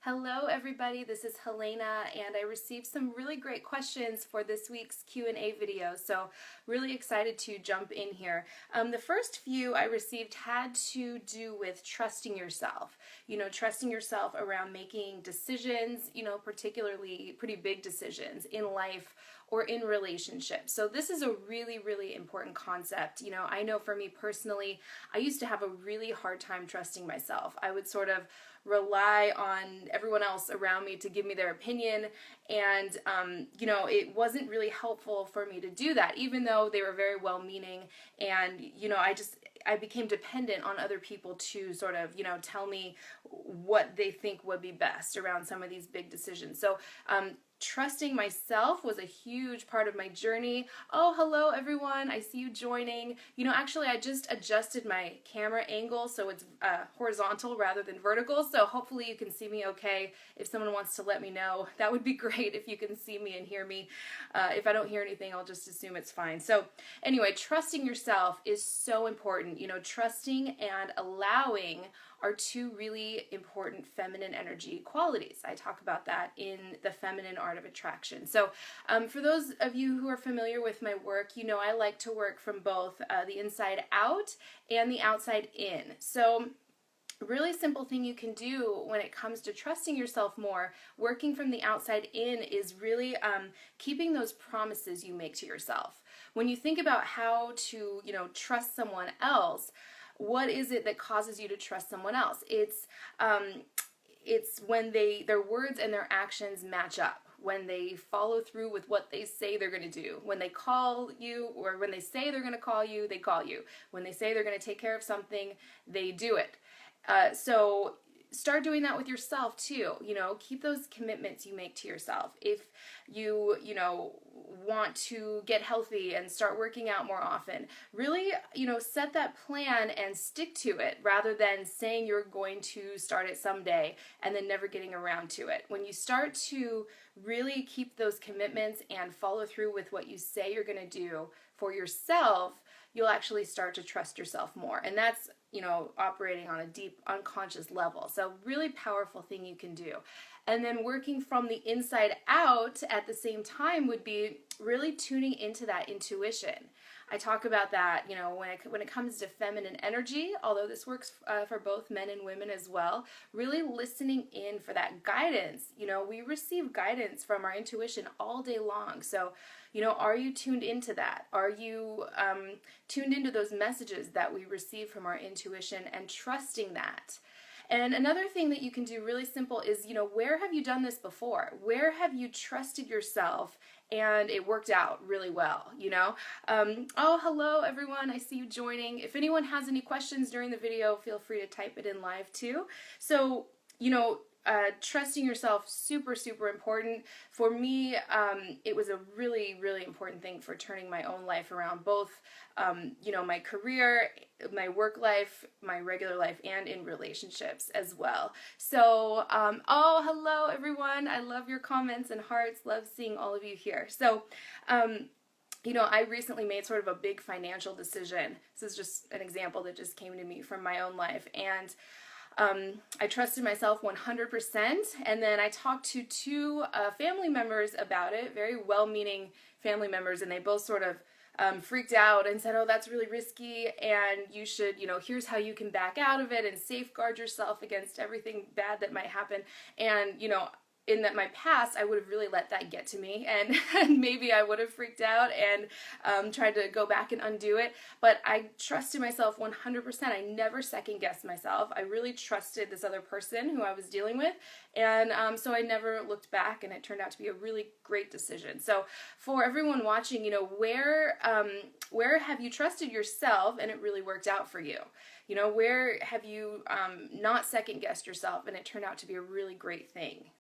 Hello everybody, this is Helena and I received some really great questions for this week's Q&A video, so really excited to jump in here. The first few I received had to do with trusting yourself. Trusting yourself around making decisions, particularly pretty big decisions in life or in relationships. So this is a really, really important concept. I know for me personally, I used to have a really hard time trusting myself. I would sort of rely on everyone else around me to give me their opinion, and it wasn't really helpful for me to do that, even though they were very well-meaning, and I became dependent on other people to sort of tell me what they think would be best around some of these big decisions. So trusting myself was a huge part of my journey. Oh, hello everyone, I see you joining. Actually I just adjusted my camera angle so it's horizontal rather than vertical, so hopefully you can see me okay. If someone wants to let me know, that would be great if you can see me and hear me. If I don't hear anything, I'll just assume it's fine. So anyway, trusting yourself is so important. Trusting and allowing are two really important feminine energy qualities. I talk about that in the Feminine Art of Attraction. So for those of you who are familiar with my work, I like to work from both the inside out and the outside in. So a really simple thing you can do when it comes to trusting yourself more, working from the outside in, is really keeping those promises you make to yourself. When you think about how to, trust someone else, what is it that causes you to trust someone else? It's when their words and their actions match up, when they follow through with what they say they're going to do. When they call you, or when they say they're going to call you, they call you. When they say they're going to take care of something, they do it. So start doing that with yourself too. Keep those commitments you make to yourself. If you want to get healthy and start working out more often, really, set that plan and stick to it, rather than saying you're going to start it someday and then never getting around to it. When you start to really keep those commitments and follow through with what you say you're going to do for yourself, you'll actually start to trust yourself more. And that's, operating on a deep unconscious level. So really powerful thing you can do. And then working from the inside out at the same time would be really tuning into that intuition. I talk about that, when it comes to feminine energy, although this works for both men and women as well, really listening in for that guidance. We receive guidance from our intuition all day long. So, are you tuned into that? Are you tuned into those messages that we receive from our intuition and trusting that? And another thing that you can do really simple is, where have you done this before? Where have you trusted yourself and it worked out really well, Oh, hello everyone, I see you joining. If anyone has any questions during the video, feel free to type it in live too. So, trusting yourself, super, super important. For me, it was a really, really important thing for turning my own life around, both, my career, my work life, my regular life, and in relationships as well. So, oh, hello everyone. I love your comments and hearts. Love seeing all of you here. So, I recently made sort of a big financial decision. This is just an example that just came to me from my own life. And I trusted myself 100%, and then I talked to two family members about it, very well-meaning family members, and they both sort of freaked out and said, oh, that's really risky, and you should, here's how you can back out of it and safeguard yourself against everything bad that might happen. And, in my past, I would have really let that get to me, and maybe I would have freaked out and tried to go back and undo it, but I trusted myself 100%. I never second-guessed myself. I really trusted this other person who I was dealing with, and so I never looked back, and it turned out to be a really great decision. So for everyone watching, where have you trusted yourself and it really worked out for you? Where have you not second-guessed yourself and it turned out to be a really great thing?